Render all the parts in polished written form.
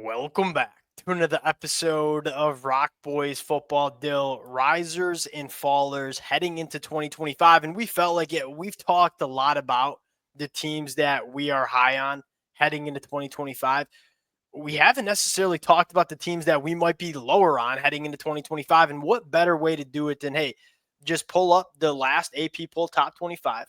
Welcome back to another episode of Rock Boys Football Dill, risers and fallers heading into 2025. And we felt like we've talked a lot about the teams that we are high on heading into 2025. We haven't necessarily talked about the teams that we might be lower on heading into 2025. And what better way to do it than, hey, just pull up the last AP poll top 25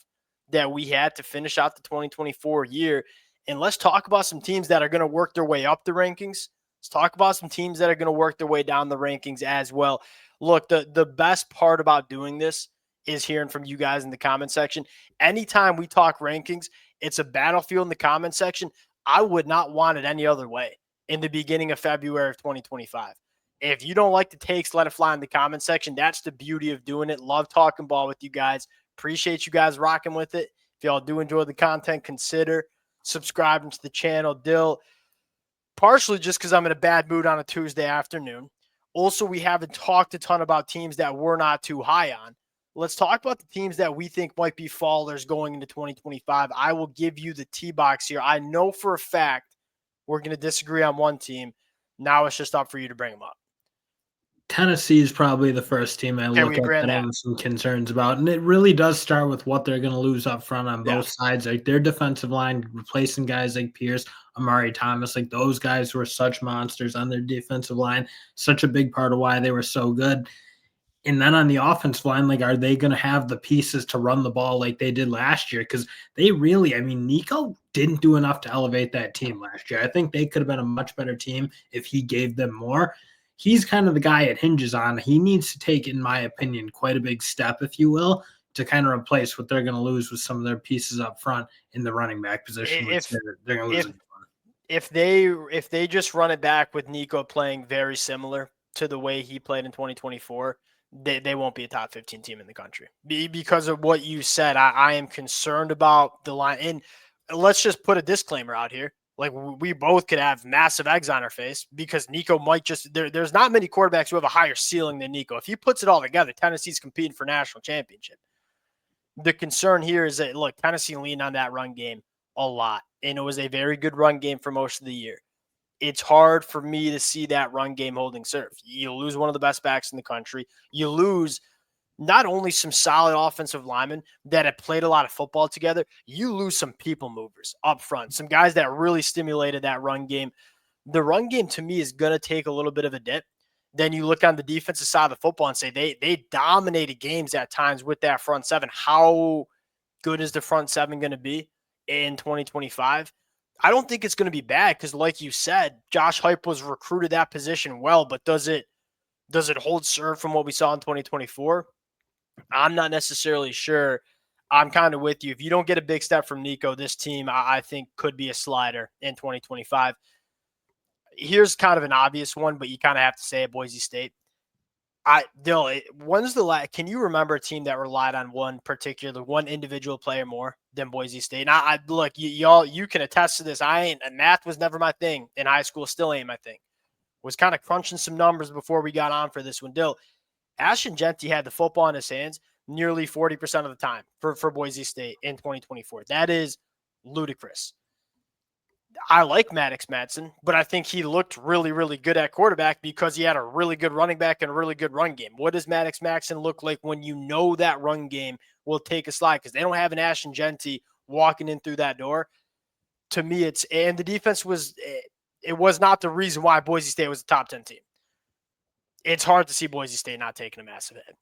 that we had to finish out the 2024 year. And let's talk about some teams that are going to work their way up the rankings. Let's talk about some teams that are going to work their way down the rankings as well. Look, the best part about doing this is hearing from you guys in the comment section. Anytime we talk rankings, it's a battlefield in the comment section. I would not want it any other way in the beginning of February of 2025. If you don't like the takes, let it fly in the comment section. That's the beauty of doing it. Love talking ball with you guys. Appreciate you guys rocking with it. If y'all do enjoy the content, consider subscribing to the channel. Dill, partially just because I'm in a bad mood on a Tuesday afternoon. Also, we haven't talked a ton about teams that we're not too high on. Let's talk about the teams that we think might be fallers going into 2025. I will give you the T box here. I know for a fact we're going to disagree on one team. Now it's just up for you to bring them up. Tennessee is probably the first team I Okay, look we at agree on that I that. have some concerns about, and it really does start with what they're going to lose up front on Yeah. both sides. Like their defensive line, replacing guys like Pierce, Amari Thomas, like those guys were such monsters on their defensive line, such a big part of why they were so good. And then on the offensive line, like, are they going to have the pieces to run the ball like they did last year? Because they really, I mean, Nico didn't do enough to elevate that team last year. I think they could have been a much better team if he gave them more. He's kind of the guy it hinges on. He needs to take, in my opinion, quite a big step, if you will, to kind of replace what they're going to lose with some of their pieces up front in the running back position, which If they're going to lose. if if they just run it back with Nico playing very similar to the way he played in 2024, they won't be a top 15 team in the country. Because of what you said, I am concerned about the line. And let's just put a disclaimer out here. Like, we both could have massive eggs on our face because Nico might just there's not many quarterbacks who have a higher ceiling than Nico. If he puts it all together, Tennessee's competing for national championship. The concern here is that, look, Tennessee leaned on that run game a lot, and it was a very good run game for most of the year. It's hard for me to see that run game holding serve. You lose one of the best backs in the country. You lose not only some solid offensive linemen that have played a lot of football together, you lose some people movers up front, some guys that really stimulated that run game. The run game to me is going to take a little bit of a dip. Then you look on the defensive side of the football and say they dominated games at times with that front seven. How good is the front seven going to be in 2025? I don't think it's going to be bad because, like you said, Josh Heupel recruited that position well, but does it hold serve from what we saw in 2024? I'm not necessarily sure. I'm kind of with you. If you don't get a big step from Nico, this team I think could be a slider in 2025. Here's kind of an obvious one, but you kind of have to say it, Boise State. Dylan, when's the last? Can you remember a team that relied on one individual player more than Boise State? And I look, y'all, you can attest to this. Math was never my thing in high school. Still ain't my thing. Was kind of crunching some numbers before we got on for this one. Dill, Ashton Jeanty had the football in his hands nearly 40% of the time for Boise State in 2024. That is ludicrous. I like Maddox Madsen, but I think he looked really, really good at quarterback because he had a really good running back and a really good run game. What does Maddox Madsen look like when you know that run game will take a slide? Because they don't have an Ashton Jeanty walking in through that door. To me, and the defense it was not the reason why Boise State was a top 10 team. It's hard to see Boise State not taking a massive hit.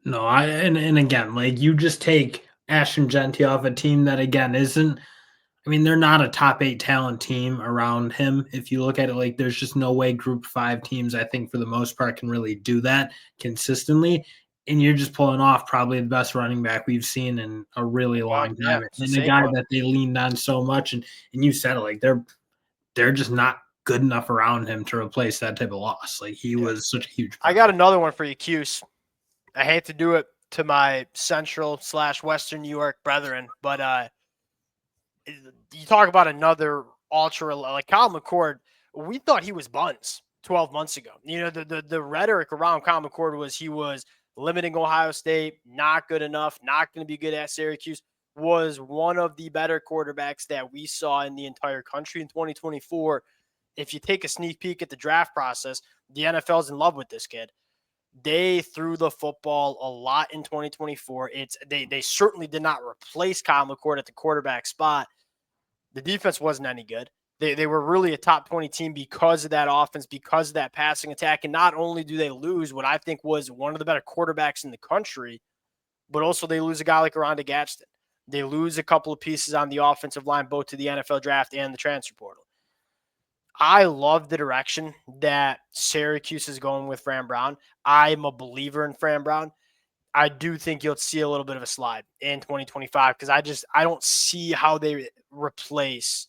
No, and again, like you just take Ashton Jeanty off a team that again isn't. I mean, they're not a top 8 talent team around him. If you look at it, like there's just no way Group 5 teams, I think for the most part, can really do that consistently. And you're just pulling off probably the best running back we've seen in a really long Yeah, time, it's and a the guy Saquon. that they leaned on so much. And you said it, like they're just not good enough around him to replace that type of loss. Like he Yeah. was such a huge I part. got another one for you, Cuse. I hate to do it to my central/western New York brethren, but you talk about another ultra like Kyle McCord. We thought he was buns 12 months ago. You know, the rhetoric around Kyle McCord was he was limiting Ohio State, not good enough, not going to be good at Syracuse. Was one of the better quarterbacks that we saw in the entire country in 2024. if you take a sneak peek at the draft process, the NFL's in love with this kid. They threw the football a lot in 2024. They certainly did not replace Kyle McCord at the quarterback spot. The defense wasn't any good. They were really a top 20 team because of that offense, because of that passing attack. And not only do they lose what I think was one of the better quarterbacks in the country, but also they lose a guy like Rhonda Gadsden. They lose a couple of pieces on the offensive line, both to the NFL draft and the transfer portal. I love the direction that Syracuse is going with Fran Brown. I'm a believer in Fran Brown. I do think you'll see a little bit of a slide in 2025 because I don't see how they replace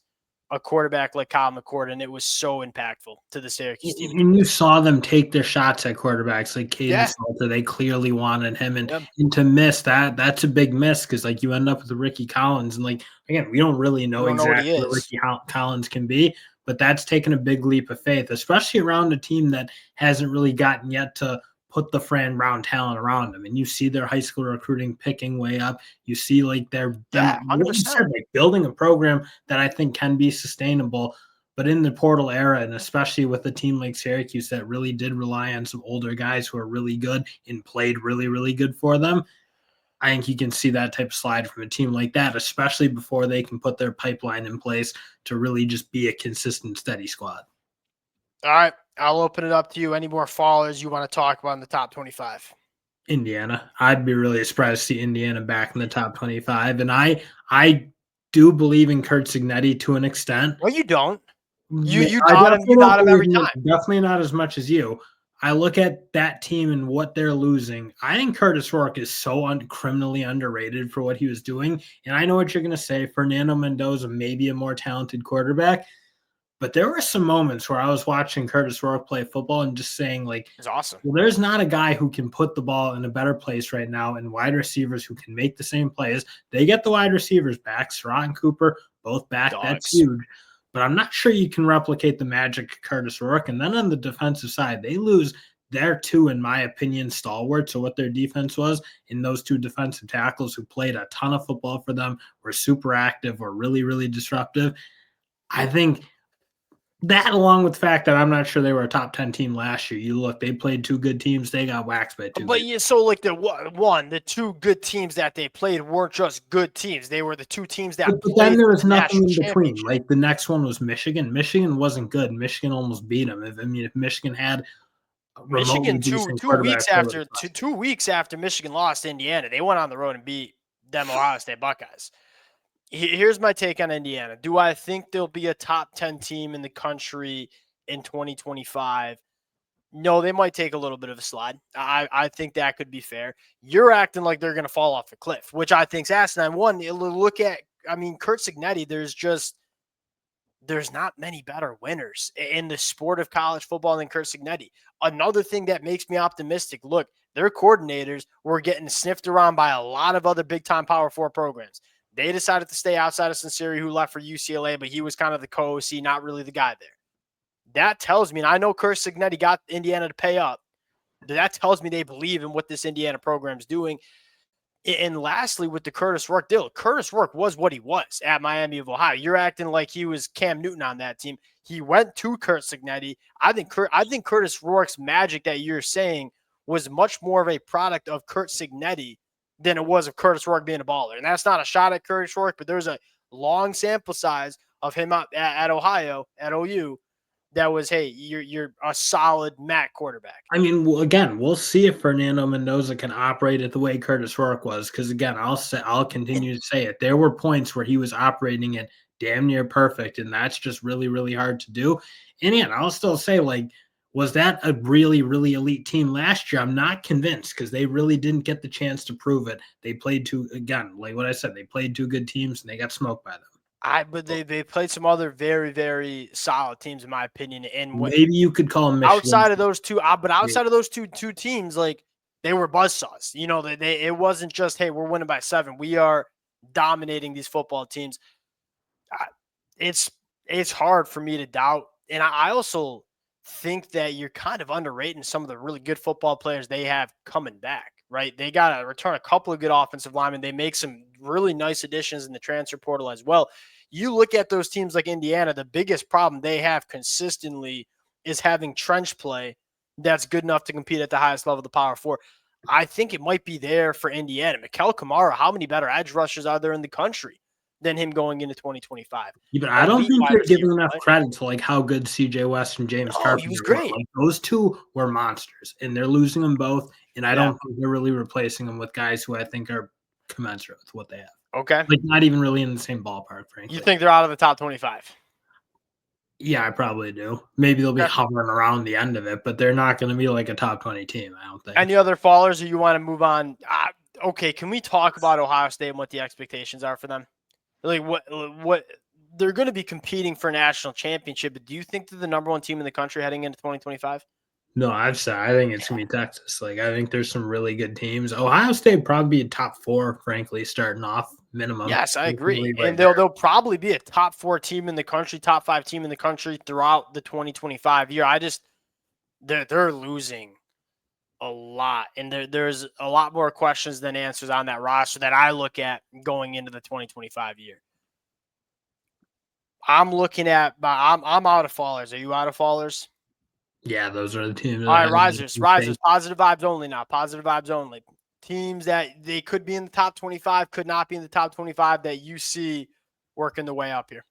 a quarterback like Kyle McCord, and it was so impactful to the Syracuse team. And you saw them take their shots at quarterbacks like Caden Yeah. Salter. They clearly wanted him, and, Yep. and to miss that's a big miss because like you end up with Ricky Collins, and like again, we don't really know We don't know what exactly he what is. Ricky Collins can be, but that's taken a big leap of faith, especially around a team that hasn't really gotten yet to put the Fran Brown talent around them. And you see their high school recruiting picking way up. You see like they're Yeah, what you 100%. said, like building a program that I think can be sustainable. But in the portal era, and especially with a team like Syracuse that really did rely on some older guys who are really good and played really, really good for them, I think you can see that type of slide from a team like that, especially before they can put their pipeline in place to really just be a consistent, steady squad. All right, I'll open it up to you. Any more followers you want to talk about in the top 25? Indiana. I'd be really surprised to see Indiana back in the top 25. And I do believe in Curt Cignetti to an extent. Well, you don't. You I doubt him. You doubt him every time. Definitely not as much as you. I look at that team and what they're losing. I think Curtis Rourke is so criminally underrated for what he was doing. And I know what you're going to say. Fernando Mendoza may be a more talented quarterback. But there were some moments where I was watching Curtis Rourke play football and just saying, like, It's awesome. Well, there's not a guy who can put the ball in a better place right now and wide receivers who can make the same plays. They get the wide receivers back. Surratt and Cooper, both back. Dogs. That's huge. But I'm not sure you can replicate the magic of Curtis Rourke. And then on the defensive side, they lose their two, in my opinion, stalwarts. So what their defense was in those two defensive tackles who played a ton of football for them, were super active, were really, really disruptive. I think that, along with the fact that I'm not sure they were a top 10 team last year. You look, they played two good teams. They got waxed by two. But yeah, so like the two good teams that they played weren't just good teams. They were the two teams that But then there was nothing in between. championship. Like the next one was Michigan. Michigan wasn't good. Michigan almost beat them. If Michigan had Michigan two weeks after Michigan lost to Indiana, they went on the road and beat them Ohio State Buckeyes. Here's my take on Indiana. Do I think they'll be a top 10 team in the country in 2025? No, they might take a little bit of a slide. I think that could be fair. You're acting like they're going to fall off a cliff, which I think is asinine. One, look at, Curt Cignetti, there's not many better winners in the sport of college football than Curt Cignetti. Another thing that makes me optimistic, look, their coordinators were getting sniffed around by a lot of other big-time Power 4 programs. They decided to stay outside of Sinceri, who left for UCLA, but he was kind of the co-OC, not really the guy there. That tells me, and I know Curt Cignetti got Indiana to pay up, that tells me they believe in what this Indiana program is doing. And lastly, with the Curtis Rourke deal, Curtis Rourke was what he was at Miami of Ohio. You're acting like he was Cam Newton on that team. He went to Curt Cignetti. I think Curtis Rourke's magic that you're saying was much more of a product of Curt Cignetti than it was of Curtis Rourke being a baller. And that's not a shot at Curtis Rourke, but there's a long sample size of him at Ohio, at OU, that was, hey, you're a solid MAC quarterback. Again, we'll see if Fernando Mendoza can operate it the way Curtis Rourke was. Because again, I'll continue to say it. There were points where he was operating it damn near perfect, and that's just really, really hard to do. And yeah, I'll still say, like, was that a really, really elite team last year? I'm not convinced because they really didn't get the chance to prove it. They played like what I said, they played two good teams and they got smoked by them. But they played some other very, very solid teams, in my opinion. And maybe you could call them Michigan. Outside of those two, two teams, like, they were buzzsaws. It wasn't just, hey, we're winning by 7. We are dominating these football teams. It's hard for me to doubt. And I also think that you're kind of underrating some of the really good football players they have coming back, right? They got to return a couple of good offensive linemen. They make some really nice additions in the transfer portal as well. You look at those teams like Indiana, the biggest problem they have consistently is having trench play that's good enough to compete at the highest level of the Power Four. I think it might be there for Indiana. Mikel Kamara, how many better edge rushers are there in the country than him going into 2025? Yeah, but I don't Elite think wide you're giving receiver enough play. credit to like how good CJ West and James Oh, he was Carpenter were. great. Like those two were monsters, and they're losing them both. And I Yeah. don't think they're really replacing them with guys who I think are commensurate with what they have. Okay. Like not even really in the same ballpark, frankly. You think they're out of the top 25? Yeah, I probably do. Maybe they'll be Okay. hovering around the end of it, but they're not going to be like a top 20 team, I don't think. Any other fallers or you want to move on? Okay, can we talk about Ohio State and what the expectations are for them? Like what they're going to be competing for a national championship, but do you think they're the number one team in the country heading into 2025? No, I've said I think it's gonna be Texas. Like I think there's some really good teams. Ohio State would probably be a top 4, frankly, starting off minimum. Yes, I agree. Right And there. they'll probably be a top 4 team in the country, top 5 team in the country throughout the 2025 year. They're losing a lot, and there's a lot more questions than answers on that roster that I look at going into the 2025 year. I'm looking at, I'm out of fallers. Are you out of fallers? Yeah, those are the teams. All right, risers, positive vibes only now. Positive vibes only. Teams that they could be in the top 25, could not be in the top 25 that you see working the way up here.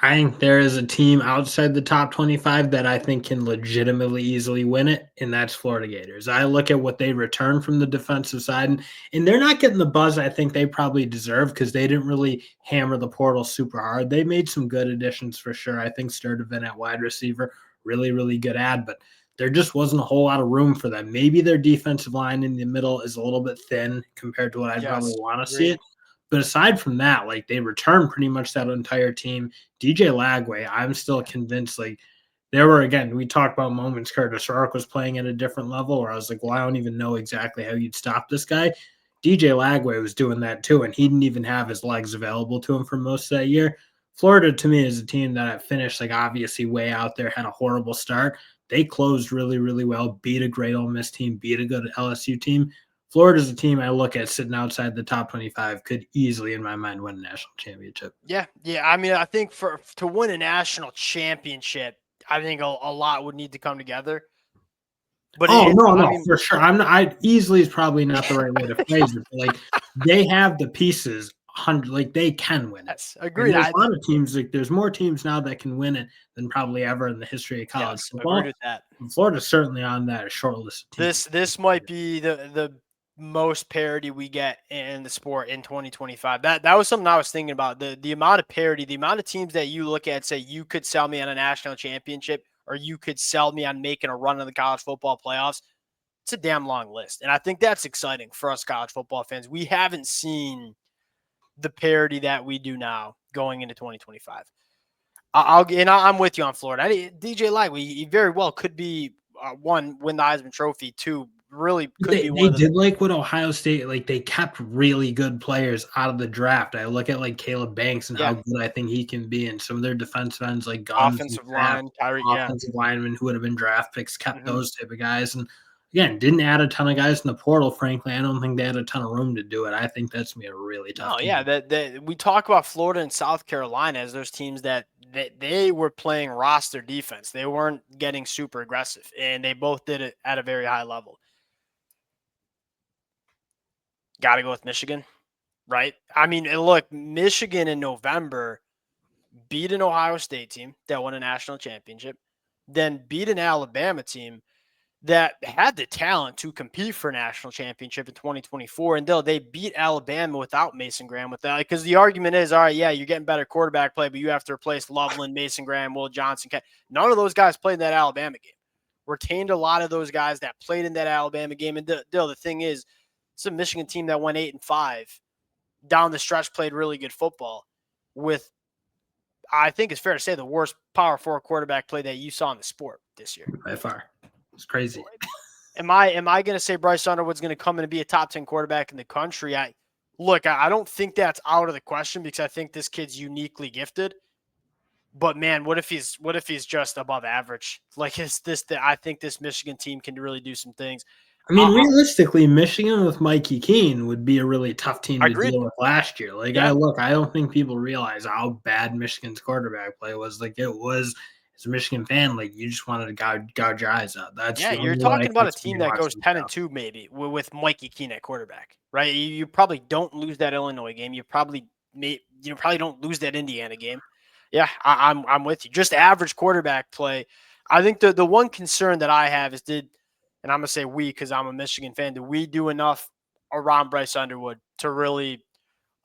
I think there is a team outside the top 25 that I think can legitimately easily win it, and that's Florida Gators. I look at what they return from the defensive side, and they're not getting the buzz I think they probably deserve because they didn't really hammer the portal super hard. They made some good additions for sure. I think Sturdivant at wide receiver, really, really good ad, but there just wasn't a whole lot of room for them. Maybe their defensive line in the middle is a little bit thin compared to what I'd probably want to see it. But aside from that, like they returned pretty much that entire team. DJ Lagway, I'm still convinced like there were again, we talked about moments Curtis Rourke was playing at a different level where I was like, well, I don't even know exactly how you'd stop this guy. DJ Lagway was doing that too, and he didn't even have his legs available to him for most of that year. Florida to me is a team that finished like obviously way out there, had a horrible start. They closed really, really well, beat a great Ole Miss team, beat a good LSU team. Florida's a team I look at sitting outside the top 25 could easily, in my mind, win a national championship. Yeah. I mean, I think to win a national championship, I think a lot would need to come together. But no, for sure. I easily is probably not the right way to phrase it. But like they have the pieces, like they can win it. Yes, agreed. There's a lot of teams. Like there's more teams now that can win it than probably ever in the history of college football. Agreed with that. Florida's certainly on that short list of teams. This might be the most parity we get in the sport in 2025. That was something I was thinking about. The amount of parity, the amount of teams that you look at and say you could sell me on a national championship or you could sell me on making a run in the college football playoffs. It's a damn long list. And I think that's exciting for us college football fans. We haven't seen the parity that we do now going into 2025. I'm with you on Florida. DJ Lagway, he very well could be one, win the Heisman Trophy, two, really could be one. They did like what Ohio State, like they kept really good players out of the draft. I look at like Caleb Banks and how good I think he can be, and some of their defensive ends like Guns, offensive line, offensive linemen who would have been draft picks, kept those type of guys. And again, didn't add a ton of guys in the portal. Frankly, I don't think they had a ton of room to do it. I think that's gonna be a really tough. We talk about Florida and South Carolina as those teams that they were playing roster defense. They weren't getting super aggressive, and they both did it at a very high level. Got to go with Michigan, right? I mean, look, Michigan in November beat an Ohio State team that won a national championship, then beat an Alabama team that had the talent to compete for a national championship in 2024. And they beat Alabama without Mason Graham with that. Because the argument is, all right, yeah, you're getting better quarterback play, but you have to replace Loveland, Mason Graham, Will Johnson. None of those guys played in that Alabama game. Retained a lot of those guys that played in that Alabama game. And the thing is, it's a Michigan team that went 8-5. Down the stretch played really good football with, I think it's fair to say, the worst Power 4 quarterback play that you saw in the sport this year. By far. It's crazy. Am I going to say Bryce Underwood's going to come in and be a top 10 quarterback in the country? I don't think that's out of the question because I think this kid's uniquely gifted. But man, what if he's just above average? Like I think this Michigan team can really do some things. I mean, realistically, Michigan with Mikey Keene would be a really tough team to Agreed. deal with last year. Like, Yeah. I don't think people realize how bad Michigan's quarterback play was. Like, it was, as a Michigan fan, like, you just wanted to gouge your eyes out. That's Yeah, the you're only way I talking can about a explain team that goes watching the 10-2 maybe with Mikey Keene at quarterback, right? You probably don't lose that Illinois game. You probably don't lose that Indiana game. Yeah, I'm with you. Just average quarterback play. I think the one concern that I have is and I'm gonna say we because I'm a Michigan fan, did we do enough around Bryce Underwood to really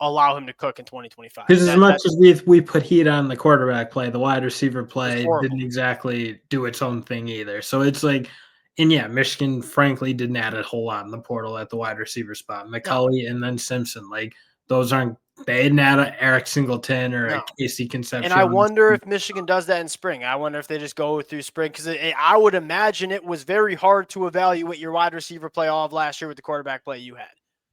allow him to cook in 2025? Because as much That as we put heat on the quarterback play, the wide receiver was play horrible. didn't exactly do its own thing either. So it's like, and yeah, Michigan frankly didn't add a whole lot in the portal at the wide receiver spot. No, McCulley and then Simpson, like those aren't, they didn't add a Eric Singleton or a no. Casey And I Concepcion. wonder if Michigan does that in spring. I wonder if they just go through spring because I would imagine it was very hard to evaluate your wide receiver play all of last year with the quarterback play you had.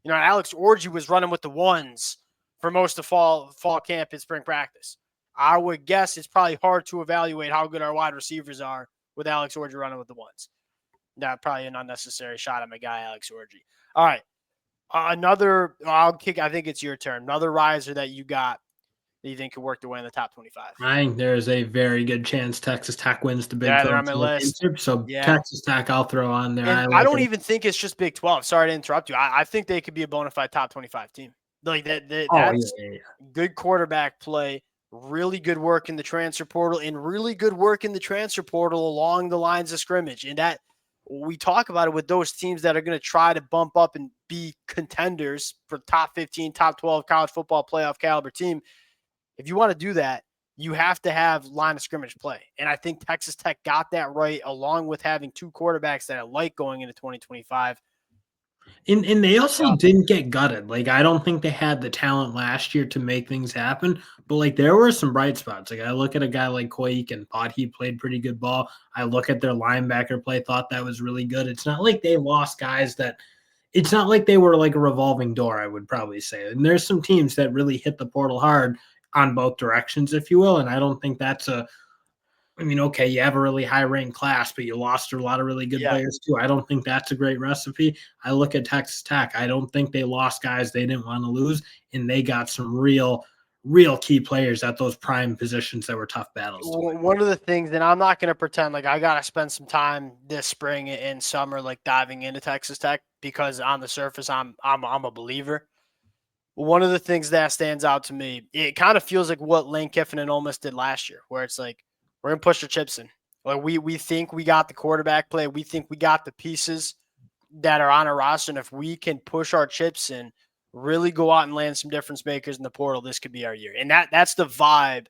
Alex Orji was running with the ones for most of fall camp and spring practice. I would guess it's probably hard to evaluate how good our wide receivers are with Alex Orji running with the ones. That probably an unnecessary shot at my guy Alex Orji. All right, I think it's your turn. Another riser that you got that you think could work their way in the top 25. I think there's a very good chance Texas Tech wins the Big Yeah, they're 12 on my list. championship. So Yeah. Texas Tech, I'll throw on there. And I I like don't it. even think it's just Big 12. Sorry to interrupt you. I think they could be a bona fide top 25 team. Like Oh yeah, that's yeah, yeah. good quarterback play, really good work in the transfer portal, and really good work in the transfer portal along the lines of scrimmage. And that we talk about it with those teams that are going to try to bump up and be contenders for top 15, top 12 college football playoff caliber team. If you want to do that, you have to have line of scrimmage play. And I think Texas Tech got that right, along with having two quarterbacks that I like going into 2025. And they also didn't get gutted. Like, I don't think they had the talent last year to make things happen. But like, there were some bright spots. Like, I look at a guy like Koik and thought he played pretty good ball. I look at their linebacker play, thought that was really good. It's not like they lost guys that. It's not like they were like a revolving door, I would probably say. And there's some teams that really hit the portal hard on both directions, if you will. And I don't think that's a. I mean, okay, you have a really high ranked class, but you lost a lot of really good Yeah. players too. I don't think that's a great recipe. I look at Texas Tech. I don't think they lost guys they didn't want to lose, and they got some real key players at those prime positions that were tough battles to win. One of the things, and I'm not going to pretend like I got to spend some time this spring and summer like diving into Texas Tech because on the surface I'm a believer. One of the things that stands out to me, it kind of feels like what Lane Kiffin and Ole Miss did last year, where it's like we're gonna push the chips in. Like we think we got the quarterback play, we think we got the pieces that are on our roster, and if we can push our chips in, really go out and land some difference makers in the portal, this could be our year. And that's the vibe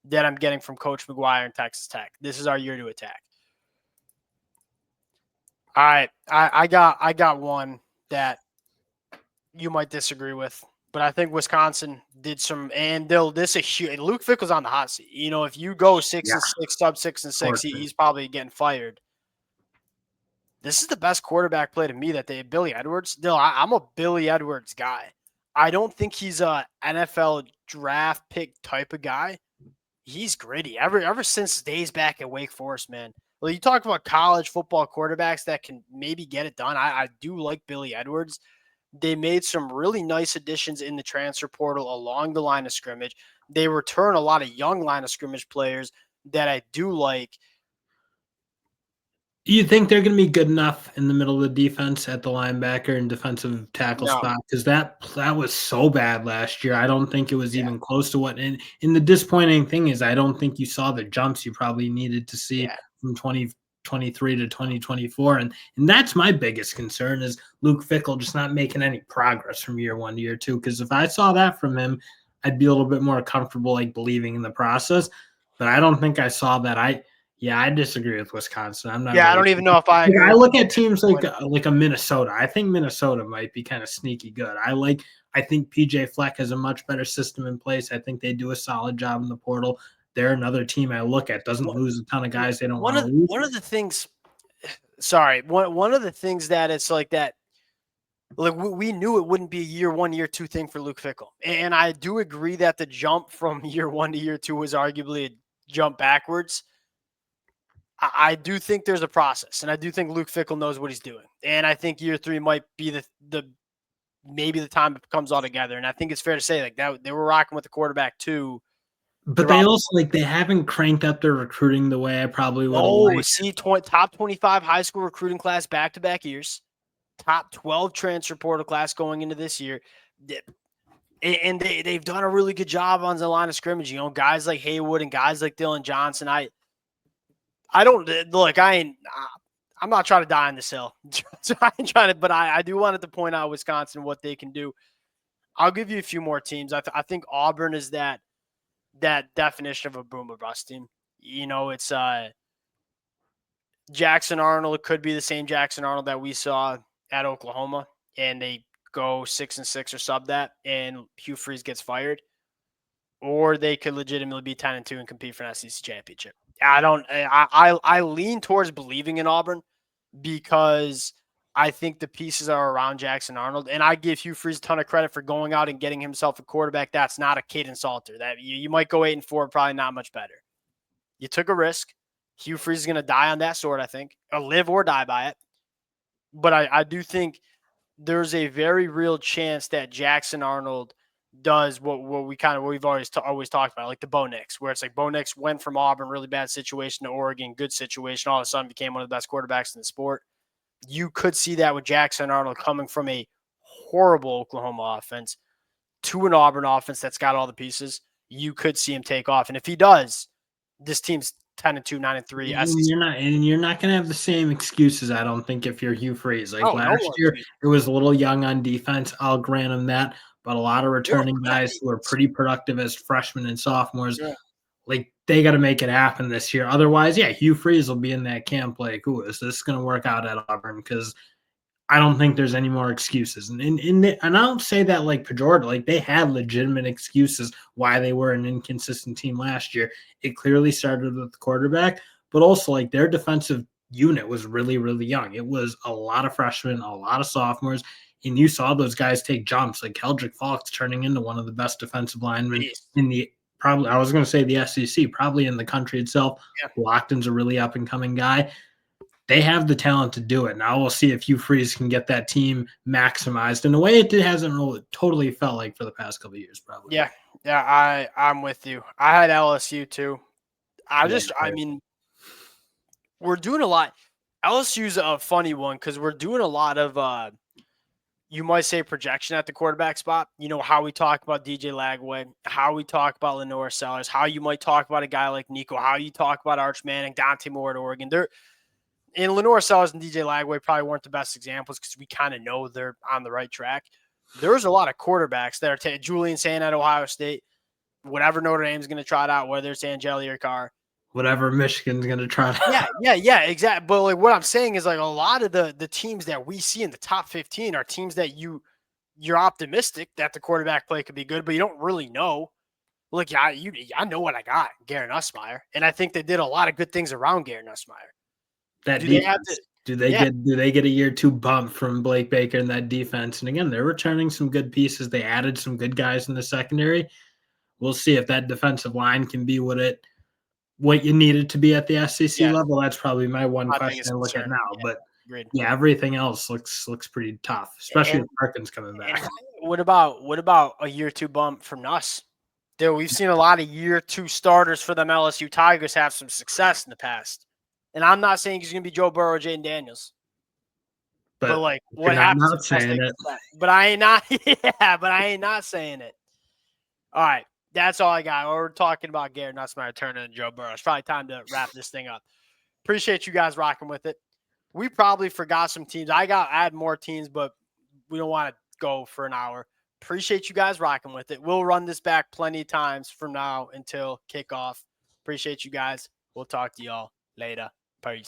that I'm getting from Coach McGuire and Texas Tech. This is our year to attack. All right, I got one that you might disagree with, but I think Wisconsin did some, and this a huge. Luke Fickle's on the hot seat. If you go 6-6, sub 6-6, he's probably getting fired. This is the best quarterback play to me that they Billy Edwards. Still, I'm a Billy Edwards guy. I don't think he's a NFL draft pick type of guy. He's gritty. Ever since days back at Wake Forest, man. Well, you talk about college football quarterbacks that can maybe get it done. I do like Billy Edwards. They made some really nice additions in the transfer portal along the line of scrimmage. They return a lot of young line of scrimmage players that I do like. Do you think they're going to be good enough in the middle of the defense at the linebacker and defensive tackle No. spot? Because that was so bad last year. I don't think it was Yeah. even close to what. And the disappointing thing is, I don't think you saw the jumps you probably needed to see from 2023 to 2024. And that's my biggest concern is Luke Fickle just not making any progress from year one to year two. Because if I saw that from him, I'd be a little bit more comfortable like believing in the process. But I don't think I saw that. I disagree with Wisconsin. I'm not. Yeah, really I don't even know if I agree. I look at teams like a Minnesota. I think Minnesota might be kind of sneaky good. I think PJ Fleck has a much better system in place. I think they do a solid job in the portal. They're another team I look at doesn't lose a ton of guys they don't want to lose. One of the things, sorry, one of the things that it's like that. Like we knew it wouldn't be a year one, year two thing for Luke Fickle, and I do agree that the jump from year one to year two was arguably a jump backwards. I do think there's a process, and I do think Luke Fickell knows what he's doing. And I think year 3 might be the maybe the time it comes all together. And I think it's fair to say like that they were rocking with the quarterback too. But they also they haven't cranked up their recruiting the way I probably would have liked. See, top 25 high school recruiting class back-to-back years, top 12 transfer portal class going into this year. And they've done a really good job on the line of scrimmage. Guys like Haywood and guys like Dylan Johnson. I don't look. I'm not trying to die on this hill. But I do wanted to point out Wisconsin what they can do. I'll give you a few more teams. I think Auburn is that definition of a boom or bust team. It's Jackson Arnold could be the same Jackson Arnold that we saw at Oklahoma, and they go 6-6 or sub that, and Hugh Freeze gets fired, or they could legitimately be 10-2 and compete for an SEC championship. I lean towards believing in Auburn because I think the pieces are around Jackson Arnold, and I give Hugh Freeze a ton of credit for going out and getting himself a quarterback that's not a Caden Salter. That you might go 8-4, probably not much better. You took a risk. Hugh Freeze is going to die on that sword, I think, or live or die by it. But I do think there's a very real chance that Jackson Arnold does what we've always talked about, like the Bo Nix, where it's like Bo Nix went from Auburn, really bad situation, to Oregon, good situation, all of a sudden became one of the best quarterbacks in the sport. You could see that with Jackson Arnold coming from a horrible Oklahoma offense to an Auburn offense that's got all the pieces. You could see him take off. And if he does, this team's 10-2, 9-3. You're not going to have the same excuses, I don't think, if you're Hugh Freeze. Last year, it was a little young on defense. I'll grant him that. But a lot of returning guys who are pretty productive as freshmen and sophomores, they got to make it happen this year. Otherwise, Hugh Freeze will be in that camp like, is this going to work out at Auburn? Because I don't think there's any more excuses. And I don't say that like pejorative. Like, they had legitimate excuses why they were an inconsistent team last year. It clearly started with the quarterback, but also like their defensive unit was really, really young. It was a lot of freshmen, a lot of sophomores. And you saw those guys take jumps, like Keldrick Falks turning into one of the best defensive linemen in the SEC, probably in the country itself. Yeah. Lockton's a really up and coming guy. They have the talent to do it. Now we'll see if Hugh Freeze can get that team maximized in a way it hasn't really totally felt like for the past couple of years, probably. Yeah, I'm with you. I had LSU too. I mean, we're doing a lot. LSU's a funny one because we're doing a lot of you might say projection at the quarterback spot. How we talk about DJ Lagway, how we talk about Lenore Sellers, how you might talk about a guy like Nico, how you talk about Arch Manning, Dante Moore at Oregon. And Lenore Sellers and DJ Lagway probably weren't the best examples because we kind of know they're on the right track. There's a lot of quarterbacks that are Julian Saint at Ohio State, whatever Notre Dame's going to try it out, whether it's Angeli or Carr. Whatever Michigan's going to try to. Yeah, exactly. But like what I'm saying is like a lot of the teams that we see in the top 15 are teams that you're optimistic that the quarterback play could be good, but you don't really know. Look, I know what I got, Garrett Nussmeier, and I think they did a lot of good things around Garrett Nussmeier. Do they get a year 2 bump from Blake Baker in that defense? And again, they're returning some good pieces. They added some good guys in the secondary. We'll see if that defensive line can be what you needed to be at the SEC level. That's probably my one question I look at now. But everything else looks pretty tough, especially with Perkins coming back. What about a year 2 bump from Nuss? Dude, we've seen a lot of year 2 starters for them LSU Tigers have some success in the past. And I'm not saying he's going to be Joe Burrow or Jaden Daniels. But like, what happens? But I ain't not. But I ain't not saying it. All right. That's all I got. We're talking about Garrett Nussmeier turning into Joe Burrow. It's probably time to wrap this thing up. Appreciate you guys rocking with it. We probably forgot some teams. I had more teams, but we don't want to go for an hour. Appreciate you guys rocking with it. We'll run this back plenty of times from now until kickoff. Appreciate you guys. We'll talk to y'all later. Peace.